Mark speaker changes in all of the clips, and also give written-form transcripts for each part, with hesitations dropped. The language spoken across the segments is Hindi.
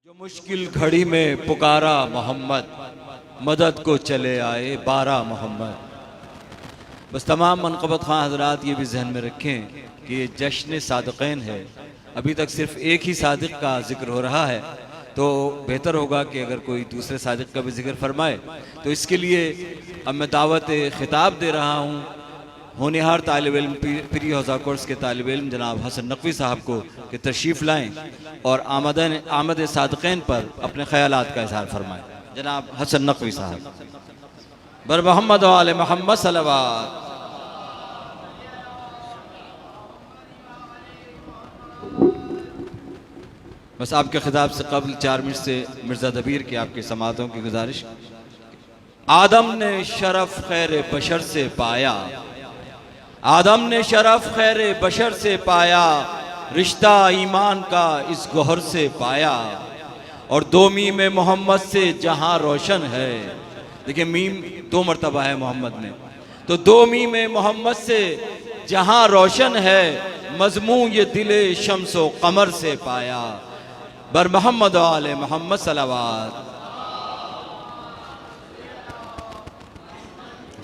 Speaker 1: जो मुश्किल घड़ी में पुकारा मोहम्मद, मदद को चले आए 12 मोहम्मद। बस तमाम मनक़बत ख़ां हज़रात ये भी जहन में रखें कि ये जश्न सादिक़ैन है। अभी तक सिर्फ एक ही सादिक़ का जिक्र हो रहा है, तो बेहतर होगा कि अगर कोई दूसरे सादिक़ का भी जिक्र फरमाए। तो इसके लिए अब मैं दावत ख़िताब दे रहा हूँ होनहार तालिब इल्म प्री हौज़ा कोर्स के तालिब इल्म जनाब हसन नकवी साहब को कि तशरीफ़ लाएँ और आमद सादिक़ैन पर अपने ख़यालात का इज़हार फरमाएँ। जनाब हसन नकवी साहब बर मोहम्मद व आले मोहम्मद सल्लल्लाहु। बस आपके खिताब से कबल 4 मिनट से मिर्ज़ा दबीर की आपकी समातों की गुजारिश। आदम ने शरफ खैर बशर से पाया, आदम ने शरफ खैर बशर से पाया, रिश्ता ईमान का इस गौहर से पाया, और 2 मीम मोहम्मद से जहां रोशन है। देखिए मीम 2 मरतबा है मोहम्मद में, तो 2 मीम मोहम्मद से जहां रोशन है, मजमू ये दिले शम्सो कमर से पाया। बर मोहम्मद आले मोहम्मद सल्लल्लाहु।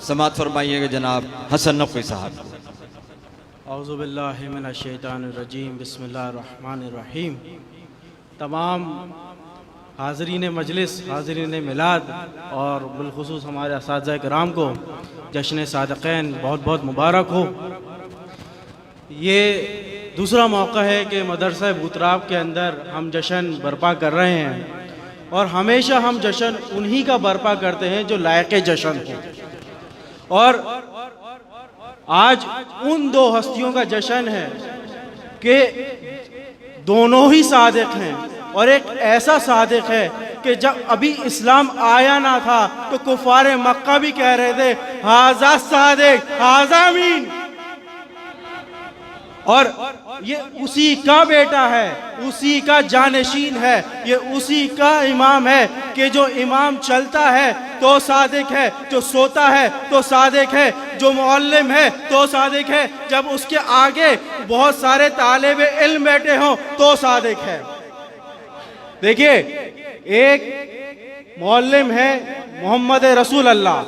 Speaker 1: समात फरमाइएगा जनाब हसन नकवी साहब।
Speaker 2: औज़ु बिल्लाहि मिनश शैतानिर रजीम, बिस्मिल्लाहिर रहमानिर रहीम। तमाम हाज़रीन मजलिस, हाज़रीन मिलाद और बिलखुसूस हमारे असातिज़ा किराम को जश्न सादिक़ैन बहुत बहुत मुबारक हो। ये दूसरा मौका है कि मदरसा बूतराब के अंदर हम जश्न बर्पा कर रहे हैं, और हमेशा हम जश्न उन्हीं का बर्पा करते हैं जो लायक जश्न हो। और आज उन 2 हस्तियों का जश्न है कि दोनों ही सादिक हैं, और एक ऐसा सादिक है कि जब अभी इस्लाम आया ना था तो कुफारे मक्का भी कह रहे थे हाजा सादिक हाजा अमीन, और ये उसी का बेटा है, उसी का जानशीन है, ये उसी का इमाम है कि जो इमाम चलता है तो सादिक है, जो सोता है तो सादिक है, जो मुअल्लिम है तो सादिक है, जब उसके आगे बहुत सारे तालिब इल्म बैठे हों तो सादिक है। देखिए एक मुअल्लिम है मोहम्मद रसूल अल्लाह,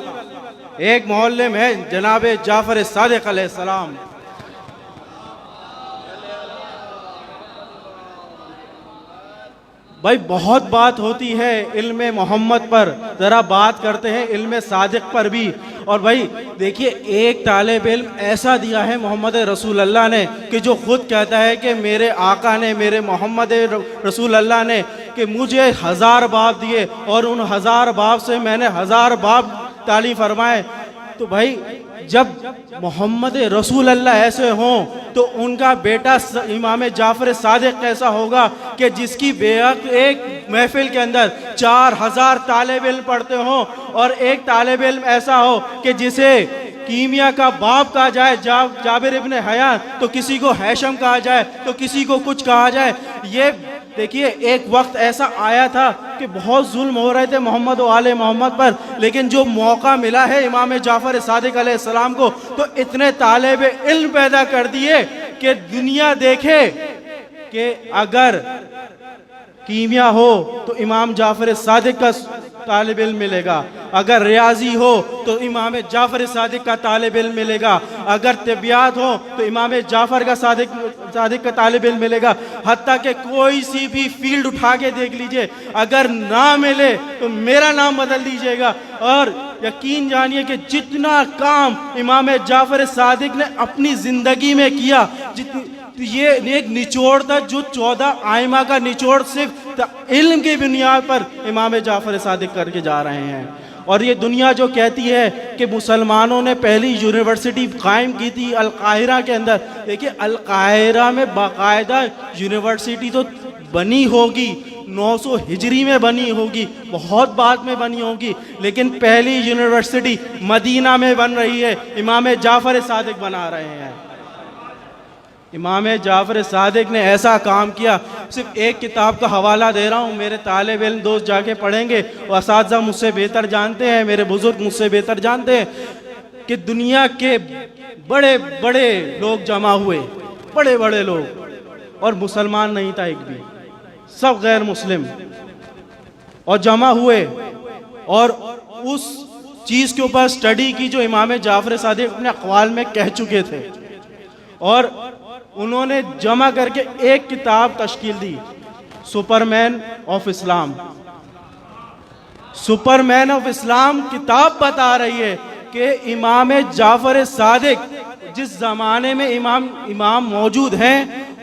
Speaker 2: एक मुअल्लिम है जनाब जाफर सादिक अलैहिस्सलाम। भाई बहुत बात होती है इल्म मोहम्मद पर, ज़रा बात करते हैं इल्म सादिक पर भी। और भाई देखिए एक तालिब इल्म ऐसा दिया है मोहम्मद रसूल अल्लाह ने कि जो खुद कहता है कि मेरे आका ने, मेरे मोहम्मद रसूल अल्लाह ने कि मुझे 1000 बाप दिए और उन 1000 बाप से मैंने 1000 बाप तालीम फरमाए। तो भाई जब मोहम्मद रसूल अल्लाह ऐसे हों तो उनका बेटा इमाम जाफर सादिक कैसा होगा कि जिसकी बेअत एक महफिल के अंदर 4000 तालिब इल्म पढ़ते हों, और एक तालिब इल्म ऐसा हो कि जिसे कीमिया का बाप कहा जाए जाबिर इब्न हया, तो किसी को हैशम कहा जाए, तो किसी को कुछ कहा जाए। ये देखिए एक वक्त ऐसा आया था कि बहुत जुल्म हो रहे थे मोहम्मद और आले मोहम्मद पर, लेकिन जो मौका मिला है इमाम जाफर सादिक अलैहिस्सलाम को, तो इतने तालिब इल्म पैदा कर दिए कि दुनिया देखे कि अगर कीमिया हो तो इमाम जाफर सादिक का तालिब इल्म मिलेगा, अगर रियाजी हो तो इमाम जाफर सादिक का तालिब इल्म मिलेगा, अगर तिबियात हो तो इमाम जाफर का सादिक का तालिब इल्म मिलेगा। हत्ता कि कोई सी भी फील्ड उठा के देख लीजिए, अगर ना मिले तो मेरा नाम बदल दीजिएगा। और यकीन जानिए कि जितना काम इमाम जाफर सादिक ने अपनी ज़िंदगी में किया, तो ये एक निचोड़ था जो 14 आइमा का निचोड़ सिर्फ इल्म की बुनियाद पर इमाम जाफर सादिक करके जा रहे हैं। और ये दुनिया जो कहती है कि मुसलमानों ने पहली यूनिवर्सिटी कायम की थी अल-काहिरा के अंदर, देखिए अल-काहिरा में बाकायदा यूनिवर्सिटी तो बनी होगी, 900 हिजरी में बनी होगी, बहुत बाद में बनी होगी, लेकिन पहली यूनिवर्सिटी मदीना में बन रही है, इमाम जाफर सादिक बना रहे हैं। इमाम जाफर सादिक ने ऐसा काम किया। सिर्फ एक किताब का हवाला दे रहा हूँ, मेरे तालिब इल्म दोस्त जाके पढ़ेंगे, और असातिज़ा मुझसे बेहतर जानते हैं, मेरे बुजुर्ग मुझसे बेहतर जानते हैं कि दुनिया के बड़े बड़े लोग जमा हुए, बड़े बड़े लोग, और मुसलमान नहीं था एक भी, सब गैर मुस्लिम। और जमा हुए और उस चीज़ के ऊपर स्टडी की जो इमाम जाफर सादिक अपने अक़वाल में कह चुके थे, और उन्होंने जमा करके एक किताब तश्कील दी, Superman of Islam. Superman of Islam किताब बता रही है कि इमाम जाफर सादिक जिस ज़माने में इमाम मौजूद हैं,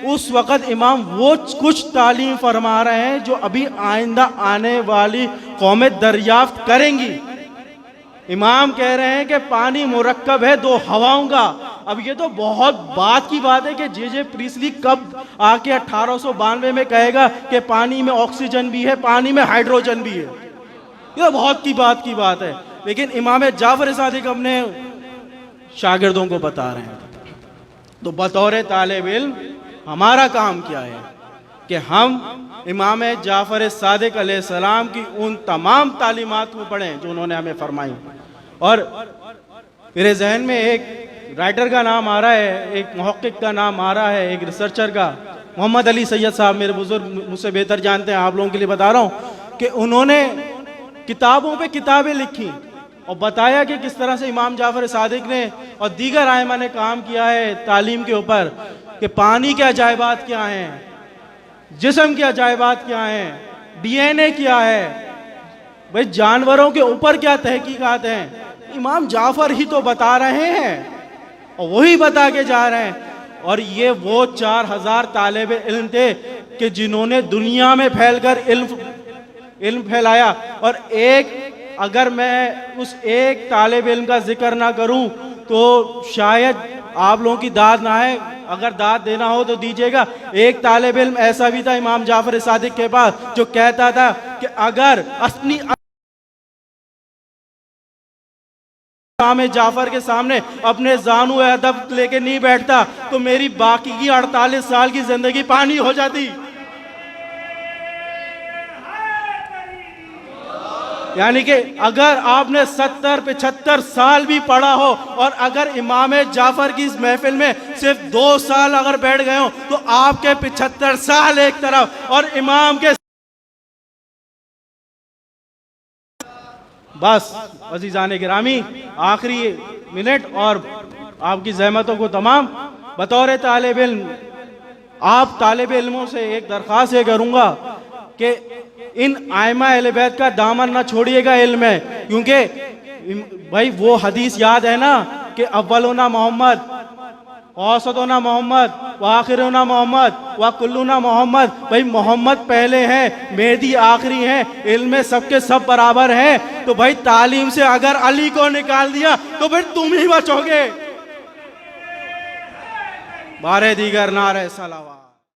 Speaker 2: उस वक़्त इमाम वो कुछ तालीम फरमा रहे हैं जो अभी आइंदा आने वाली कौमें दरियाफ्त करेंगी। इमाम कह रहे हैं कि पानी मुरक्कब है दो हवाओं का। अब ये तो बहुत बात की बात है कि जे प्रीस्ली कब आके 1892 में कहेगा कि पानी में ऑक्सीजन भी है, पानी में हाइड्रोजन भी है। ये तो बहुत की बात है, लेकिन इमाम जाफर सादिक अपने शागिर्दों को बता रहे हैं। तो बतौर तालिब इल्म हमारा काम क्या है कि हम इमाम जाफर सादिक अलैहिस्सलाम की उन तमाम तालीमात को पढ़ें जो उन्होंने हमें फरमाई। और मेरे जहन में एक राइटर का नाम आ रहा है, एक मुहक्किक का नाम आ रहा है, एक रिसर्चर का, मोहम्मद अली सैयद साहब, मेरे बुजुर्ग मुझसे बेहतर जानते हैं, आप लोगों के लिए बता रहा हूँ कि उन्होंने किताबों पे किताबें लिखी और बताया कि किस तरह से इमाम जाफर सादिक ने और दीगर आइमा ने काम किया है तालीम के ऊपर, कि पानी के अजायबात क्या हैं, जिस्म के अजायबात क्या हैं, DNA क्या है, भाई जानवरों के ऊपर क्या तहकीकात हैं। इमाम जाफर ही तो बता रहे हैं और वही बता के जा रहे हैं। और ये वो 4000 तालिब इल्म थे कि जिन्होंने दुनिया में फैलकर इल्म फैलाया। और अगर मैं उस एक तालिब इल्म का जिक्र ना करूं तो शायद आप लोगों की दाद ना आए। अगर दाद देना हो तो दीजिएगा। एक तालिब इल्म ऐसा भी था इमाम जाफर सादिक के पास जो कहता था कि अगर अपनी इमाम जाफर के सामने अपने जानू अदब लेके नहीं बैठता तो मेरी बाकी की 48 साल की जिंदगी पानी हो जाती। यानी कि अगर आपने 70-75 साल भी पढ़ा हो और अगर इमाम जाफर की इस महफिल में सिर्फ 2 साल अगर बैठ गए हो तो आपके 75 साल एक तरफ और इमाम के बस। अज़ीज़ाने गिरामी, आखिरी मिनट और आपकी ज़हमतों को तमाम, बतौर तालिब इल्म आप तालिब इल्मों से एक दरख्वास्त ये करूँगा कि इन आइमा अहले बैत का दामन ना छोड़िएगा इल्म में, क्योंकि भाई वो हदीस याद है ना कि अव्वलुना मोहम्मद, औसतुना मोहम्मद, व आखिरुना मोहम्मद, व कुल्लुना मोहम्मद। भाई मोहम्मद पहले हैं, मेहदी आखिरी हैं, इल्म में सबके सब बराबर हैं। तो भाई तालीम से अगर अली को निकाल दिया तो फिर तुम ही बचोगे। बारे दीगर नारे सलावा।